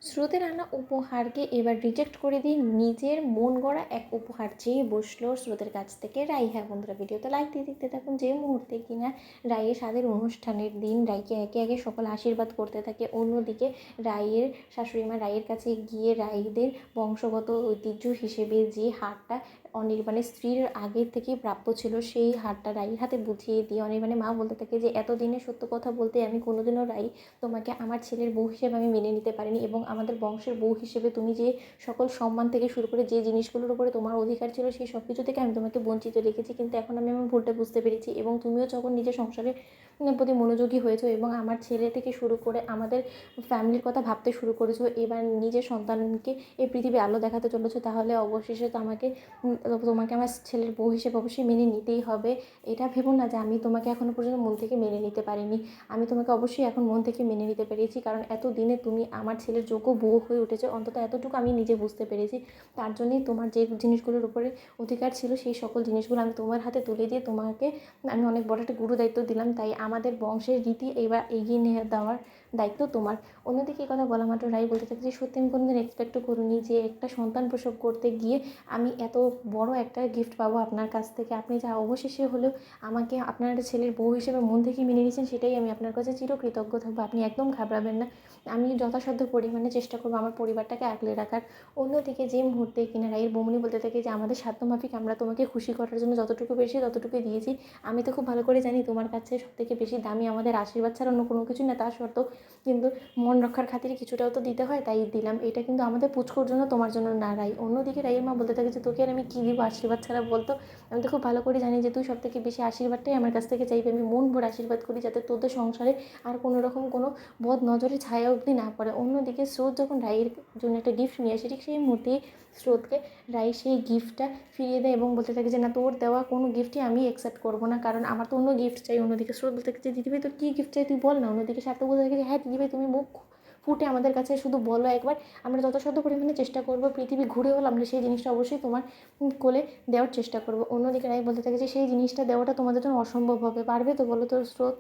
স্রোতের আনা উপহারকে এবার রিজেক্ট করে দিয়ে নিজের মন গড়া এক উপহার চেয়ে বসলো স্রোতের কাছ থেকে রাই। হ্যাঁ বন্ধুরা, ভিডিওতে লাইক দিয়ে দেখতে থাকুন। যে মুহূর্তে কিনা রাইয়ের স্বাদের অনুষ্ঠানের দিন রাইকে একে একে সকল আশীর্বাদ করতে থাকে, অন্যদিকে রাইয়ের শাশুড়িমা রাইয়ের কাছে গিয়ে রাইদের বংশগত ঐতিহ্য হিসেবে যে হারটা অনির্বাণের স্ত্রীর আগের থেকেই প্রাপ্য ছিল সেই হারটা রাইয়ের হাতে বুঝিয়ে দিয়ে অনির্বাণের মা বলতে থাকে যে এতদিনে সত্য কথা বলতে আমি কোনোদিনও রাই তোমাকে আমার ছেলের বউ হিসেবে আমি মেনে নিতে পারিনি, এবং আমাদের বংশের বউ হিসেবে তুমি যে সকল সম্মান থেকে শুরু করে যে জিনিসগুলোর উপরে তোমার অধিকার ছিল সেই সব কিছু থেকে আমি তোমাকে বঞ্চিত রেখেছি। কিন্তু এখন আমি আমার ভুলটা বুঝতে পেরেছি, এবং তুমিও যখন নিজের সংসারের প্রতি মনোযোগী হয়েছো এবং আমার ছেলে থেকে শুরু করে আমাদের ফ্যামিলির কথা ভাবতে শুরু করেছো, এবার নিজের সন্তানকে এই পৃথিবী আলো দেখাতে চলেছো, তাহলে অবশেষে তো তোমাকে আমার ছেলের বউ হিসেবে অবশ্যই মেনে নিতেই হবে। এটা ভেবো না যে আমি তোমাকে এখনও পর্যন্ত মন থেকে মেনে নিতে পারিনি। আমি তোমাকে অবশ্যই এখন মন থেকে মেনে নিতে পেরেছি, কারণ এতদিনে তুমি আমার ছেলের যোগ্য বউ হয়ে উঠেছো, অন্তত এতটুকু আমি নিজে বুঝতে পেরেছি। তার জন্যই তোমার যে জিনিসগুলোর উপরে অধিকার ছিল সেই সকল জিনিসগুলো আমি তোমার হাতে তুলে দিয়ে তোমাকে আমি অনেক বড় একটা গুরু দায়িত্ব দিলাম। তাই আমাদের বংশের রীতি এবার এগিয়ে নিয়ে দেওয়ার দায়িত্ব তোমার। অন্যদিকে এই কথা বলা মাত্র রাই বলতে থাকে যে সত্যি আমি কোনোদিন এক্সপেক্টও করিনি যে একটা সন্তান প্রসব করতে গিয়ে আমি এত বড় একটা গিফট পাবো আপনার কাছ থেকে। আপনি যা অবশেষে হলেও আমাকে আপনার ছেলের বউ হিসেবে মন থেকেই মেনে নিয়েছেন, সেটাই আমি আপনার কাছে চিরকৃতজ্ঞ থাকবো। আপনি একদম ঘাবড়াবেন না, আমি যথাসাধ্য পরিমাণে চেষ্টা করবো আমার পরিবারটাকে আগলে রাখার। অন্যদিকে যে মুহূর্তে কিনা রাইয়ের বৌমনি বলতে থাকে যে আমাদের সাধ্যমাফিক আমরা তোমাকে খুশি করার জন্য যতটুকু পেরেছি ততটুকুই দিয়েছি। আমি তো খুব ভালো করে জানি তোমার কাছে সবথেকে বেশি দামি আমাদের আশীর্বাদ ছাড়া অন্য কোনো কিছু না, তা সত্ত্বেও কিন্তু মন রক্ষার খাতিরে কিছুটাও তো দিতে হয়, তাই দিলাম। এটা কিন্তু আমাদের পুচকোর জন্য, তোমার জন্য না রাই। অন্যদিকে রাইয়ের মা বলতে থাকে যে তোকে আর আমি কী দিব আশীর্বাদ ছাড়া বলতো? আমি তো খুব ভালো করে জানি যে তুই সবথেকে বেশি আশীর্বাদটাই আমার কাছ থেকে চাইবি। আমি মন ভরে আশীর্বাদ করি যাতে তোদের সংসারে আর কোনো রকম কোনো বদ নজরে ছায়া অবধি না পড়ে। অন্যদিকে স্রোত যখন রাইয়ের জন্য একটা গিফট নিয়ে আসে, ঠিক সেই মুহূর্তেই স্রোতকে রাই সেই গিফটটা ফিরিয়ে দেয় এবং বলতে থাকে যে না, তোর দেওয়া কোনো গিফটই আমি অ্যাকসেপ্ট করবো না, কারণ আমার তো অন্য গিফট চাই। অন্যদিকে স্রোত বলতে থাকে যে দিদিভাই তোর কী গিফট চাই তুই বল না। অন্যদিকে সার্থক বলতে থাকে যে হ্যাঁ দিদিভাই তুমি মুখ ফুটে আমাদের কাছে শুধু বলো একবার, আমরা যথাসাধ্য পরিমাণে চেষ্টা করবো। পৃথিবী ঘুরে হলো আমরা সেই জিনিসটা অবশ্যই তোমার কোলে দেওয়ার চেষ্টা করবো। অন্যদিকে রাই বলতে থাকে যে সেই জিনিসটা দেওয়াটা তোমাদের জন্য অসম্ভব হবে, পারবে তো বলো তো স্রোত?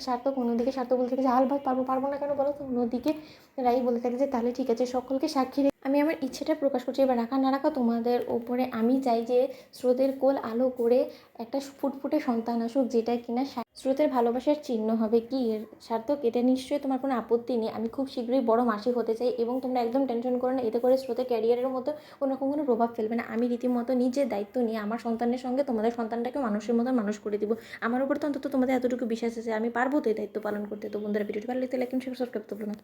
সার্থক অন্যদিকে সার্থক বলতে থাকে যে আলবাত পারবো, পারবো না কেন বলো তো? অন্যদিকে রাই বলতে থাকে যে তাহলে ঠিক আছে, সকলকে সাক্ষী রেখে আমি আমার ইচ্ছেটা প্রকাশ করছি। এবার রাখা না রাখা তোমাদের ওপরে। আমি চাই যে স্রোতের কোল আলো করে একটা ফুটফুটে সন্তান আসুক, যেটা কিনা স্রোতের ভালোবাসার চিহ্ন হবে। কি সার্থক, এটা নিশ্চয়ই তোমার কোনো আপত্তি নেই? আমি খুব শীঘ্রই বড় মাসি হতে চাই, এবং তোমরা একদম টেনশন করো না, এতে করে স্রোতের ক্যারিয়ারের মতো কোনোরকম কোনো প্রভাব ফেলবে না। আমি রীতিমতো নিজের দায়িত্ব নিয়ে আমার সন্তানের সঙ্গে তোমাদের সন্তানটাকে মানুষের মতো মানুষ করে দিব। আমার উপর তো অন্তত তোমাদের এতটুকু বিশ্বাস আছে আমি পারবো তো এই দায়িত্ব পালন করতে। তো বন্ধুরা, ভিডিওটি ভালো লাগলে লাইক, শেয়ার, সাবস্ক্রাইব করতে ভুলো না।